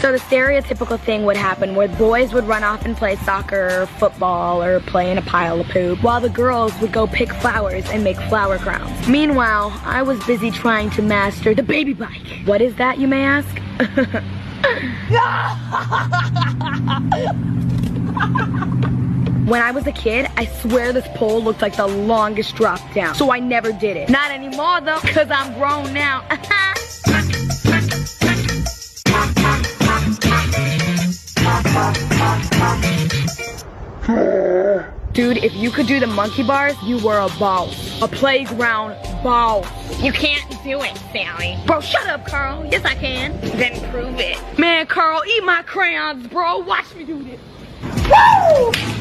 So the stereotypical thing would happen where boys would run off and play soccer or football or play in a pile of poop, while the girls would go pick flowers and make flower crowns. Meanwhile, I was busy trying to master the baby bike. What is that, you may ask? When I was a kid, I swear this pole looked like the longest drop down, so I never did it. Not anymore though, cause I'm grown now. Dude, if you could do the monkey bars, you were a boss. A playground boss. You can't do it, Sally. Bro, shut up, Carl. Yes, I can. Then prove it. Man, Carl, eat my crayons, bro. Watch me do this. Woo!